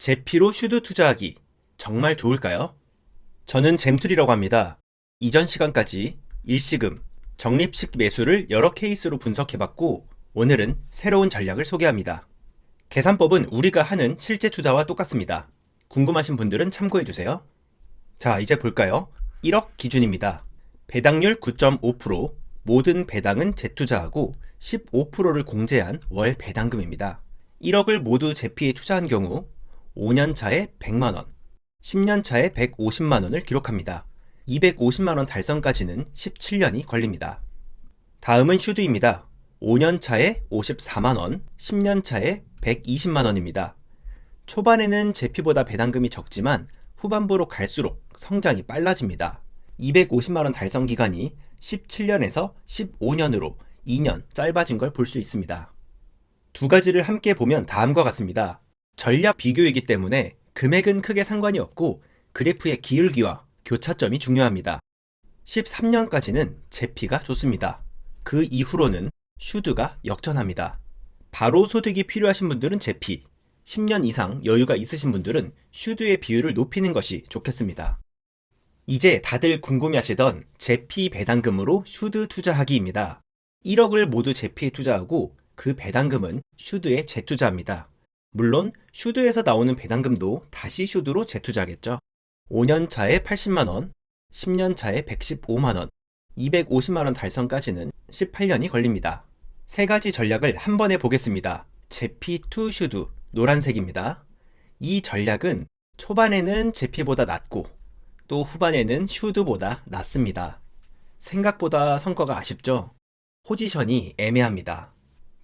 제피로 슈드 투자하기 정말 좋을까요? 저는 잼툴이라고 합니다. 이전 시간까지 일시금, 적립식 매수를 여러 케이스로 분석해봤고 오늘은 새로운 전략을 소개합니다. 계산법은 우리가 하는 실제 투자와 똑같습니다. 궁금하신 분들은 참고해주세요. 자, 이제 볼까요? 1억 기준입니다. 배당률 9.5%, 모든 배당은 재투자하고 15%를 공제한 월 배당금입니다. 1억을 모두 제피에 투자한 경우 5년 차에 100만원, 10년 차에 150만원을 기록합니다. 250만원 달성까지는 17년이 걸립니다. 다음은 슈드입니다. 5년 차에 54만원, 10년 차에 120만원입니다. 초반에는 제피보다 배당금이 적지만 후반부로 갈수록 성장이 빨라집니다. 250만원 달성 기간이 17년에서 15년으로 2년 짧아진 걸 볼 수 있습니다. 두 가지를 함께 보면 다음과 같습니다. 전략 비교이기 때문에 금액은 크게 상관이 없고 그래프의 기울기와 교차점이 중요합니다. 13년까지는 제피가 좋습니다. 그 이후로는 슈드가 역전합니다. 바로 소득이 필요하신 분들은 제피, 10년 이상 여유가 있으신 분들은 슈드의 비율을 높이는 것이 좋겠습니다. 이제 다들 궁금해하시던 제피 배당금으로 슈드 투자하기입니다. 1억을 모두 제피에 투자하고 그 배당금은 슈드에 재투자합니다. 물론 슈드에서 나오는 배당금도 다시 슈드로 재투자하겠죠. 5년 차에 80만원, 10년 차에 115만원, 250만원 달성까지는 18년이 걸립니다. 세 가지 전략을 한 번에 보겠습니다. 제피 투 슈드, 노란색입니다. 이 전략은 초반에는 제피보다 낮고 또 후반에는 슈드보다 낮습니다. 생각보다 성과가 아쉽죠? 포지션이 애매합니다.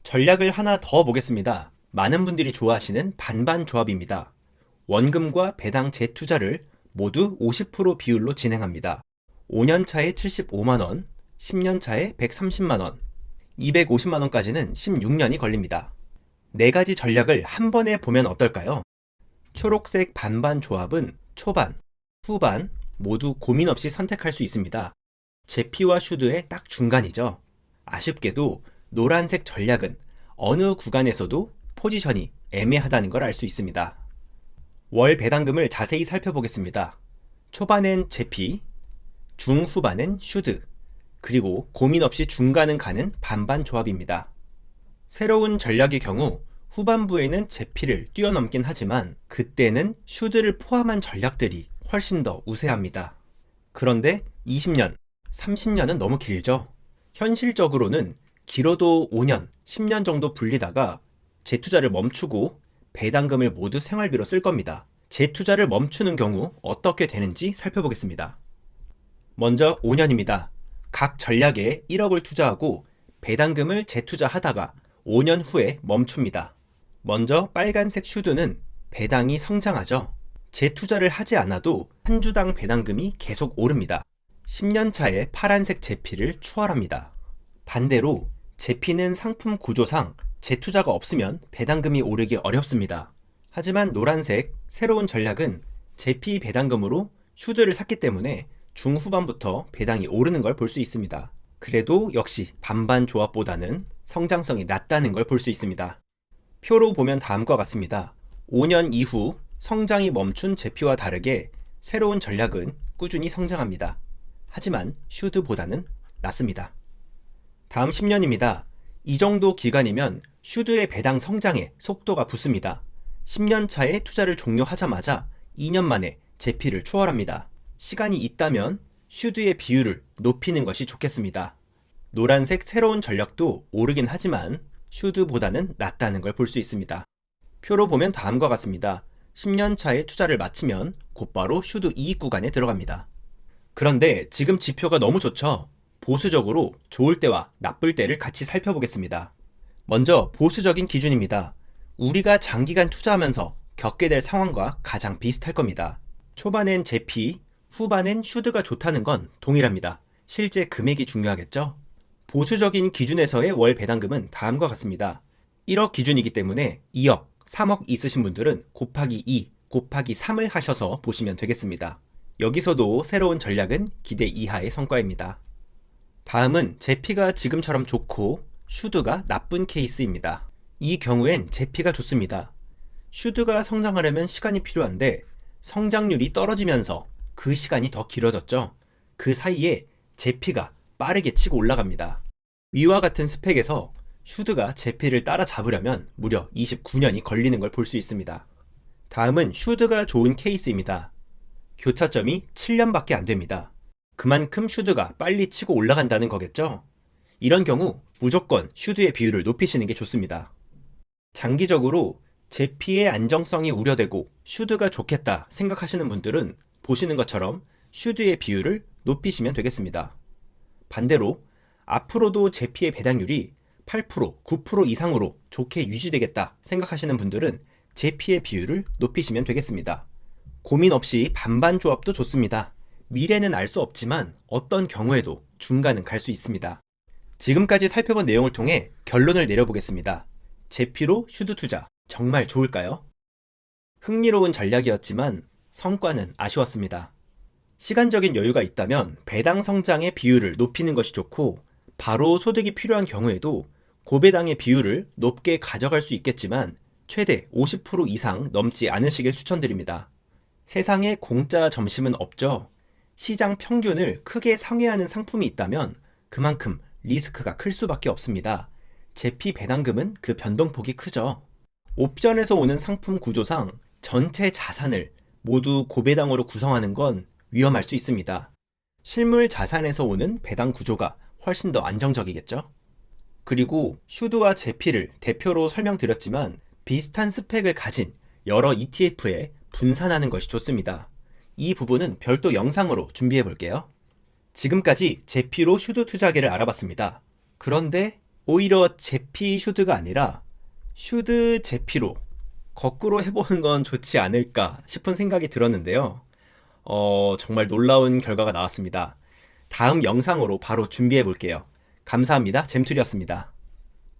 전략을 하나 더 보겠습니다. 많은 분들이 좋아하시는 반반 조합입니다. 원금과 배당 재투자를 모두 50% 비율로 진행합니다. 5년 차에 75만원, 10년 차에 130만원, 250만원까지는 16년이 걸립니다. 네 가지 전략을 한 번에 보면 어떨까요? 초록색 반반 조합은 초반, 후반 모두 고민 없이 선택할 수 있습니다. 제피와 슈드의 딱 중간이죠. 아쉽게도 노란색 전략은 어느 구간에서도 포지션이 애매하다는 걸 알 수 있습니다. 월 배당금을 자세히 살펴보겠습니다. 초반엔 제피, 중후반엔 슈드, 그리고 고민 없이 중간은 가는 반반 조합입니다. 새로운 전략의 경우 후반부에는 제피를 뛰어넘긴 하지만 그때는 슈드를 포함한 전략들이 훨씬 더 우세합니다. 그런데 20년, 30년은 너무 길죠? 현실적으로는 길어도 5년, 10년 정도 불리다가 재투자를 멈추고 배당금을 모두 생활비로 쓸 겁니다. 재투자를 멈추는 경우 어떻게 되는지 살펴보겠습니다. 먼저 5년입니다. 각 전략에 1억을 투자하고 배당금을 재투자하다가 5년 후에 멈춥니다. 먼저 빨간색 슈드는 배당이 성장하죠. 재투자를 하지 않아도 한 주당 배당금이 계속 오릅니다. 10년 차에 파란색 제피를 추월합니다. 반대로 제피는 상품 구조상 재투자가 없으면 배당금이 오르기 어렵습니다. 하지만 노란색 새로운 전략은 제피 배당금으로 슈드를 샀기 때문에 중후반부터 배당이 오르는 걸 볼 수 있습니다. 그래도 역시 반반 조합보다는 성장성이 낮다는 걸 볼 수 있습니다. 표로 보면 다음과 같습니다. 5년 이후 성장이 멈춘 제피와 다르게 새로운 전략은 꾸준히 성장합니다. 하지만 슈드보다는 낮습니다. 다음 10년입니다. 이 정도 기간이면 슈드의 배당 성장에 속도가 붙습니다. 10년 차에 투자를 종료하자마자 2년 만에 제피를 추월합니다. 시간이 있다면 슈드의 비율을 높이는 것이 좋겠습니다. 노란색 새로운 전략도 오르긴 하지만 슈드보다는 낮다는 걸 볼 수 있습니다. 표로 보면 다음과 같습니다. 10년 차에 투자를 마치면 곧바로 슈드 이익 구간에 들어갑니다. 그런데 지금 지표가 너무 좋죠? 보수적으로 좋을 때와 나쁠 때를 같이 살펴보겠습니다. 먼저 보수적인 기준입니다. 우리가 장기간 투자하면서 겪게 될 상황과 가장 비슷할 겁니다. 초반엔 제피, 후반엔 슈드가 좋다는 건 동일합니다. 실제 금액이 중요하겠죠? 보수적인 기준에서의 월 배당금은 다음과 같습니다. 1억 기준이기 때문에 2억, 3억 있으신 분들은 곱하기 2, 곱하기 3을 하셔서 보시면 되겠습니다. 여기서도 새로운 전략은 기대 이하의 성과입니다. 다음은 제피가 지금처럼 좋고 슈드가 나쁜 케이스입니다. 이 경우엔 제피가 좋습니다. 슈드가 성장하려면 시간이 필요한데 성장률이 떨어지면서 그 시간이 더 길어졌죠. 그 사이에 제피가 빠르게 치고 올라갑니다. 위와 같은 스펙에서 슈드가 제피를 따라잡으려면 무려 29년이 걸리는 걸 볼 수 있습니다. 다음은 슈드가 좋은 케이스입니다. 교차점이 7년밖에 안 됩니다. 그만큼 슈드가 빨리 치고 올라간다는 거겠죠? 이런 경우 무조건 슈드의 비율을 높이시는 게 좋습니다. 장기적으로 제피의 안정성이 우려되고 슈드가 좋겠다 생각하시는 분들은 보시는 것처럼 슈드의 비율을 높이시면 되겠습니다. 반대로 앞으로도 제피의 배당률이 8%, 9% 이상으로 좋게 유지되겠다 생각하시는 분들은 제피의 비율을 높이시면 되겠습니다. 고민 없이 반반 조합도 좋습니다. 미래는 알 수 없지만 어떤 경우에도 중간은 갈 수 있습니다. 지금까지 살펴본 내용을 통해 결론을 내려보겠습니다. 제피로 슈드 투자 정말 좋을까요? 흥미로운 전략이었지만 성과는 아쉬웠습니다. 시간적인 여유가 있다면 배당 성장의 비율을 높이는 것이 좋고 바로 소득이 필요한 경우에도 고배당의 비율을 높게 가져갈 수 있겠지만 최대 50% 이상 넘지 않으시길 추천드립니다. 세상에 공짜 점심은 없죠. 시장 평균을 크게 상회하는 상품이 있다면 그만큼 리스크가 클 수밖에 없습니다. 제피 배당금은 그 변동폭이 크죠. 옵션에서 오는 상품 구조상 전체 자산을 모두 고배당으로 구성하는 건 위험할 수 있습니다. 실물 자산에서 오는 배당 구조가 훨씬 더 안정적이겠죠? 그리고 슈드와 제피를 대표로 설명드렸지만 비슷한 스펙을 가진 여러 ETF에 분산하는 것이 좋습니다. 이 부분은 별도 영상으로 준비해 볼게요. 지금까지 제피로 슈드 투자계를 알아봤습니다. 그런데 오히려 제피 슈드가 아니라 슈드 제피로 거꾸로 해보는 건 좋지 않을까 싶은 생각이 들었는데요. 정말 놀라운 결과가 나왔습니다. 다음 영상으로 바로 준비해 볼게요. 감사합니다. 잼툴이었습니다.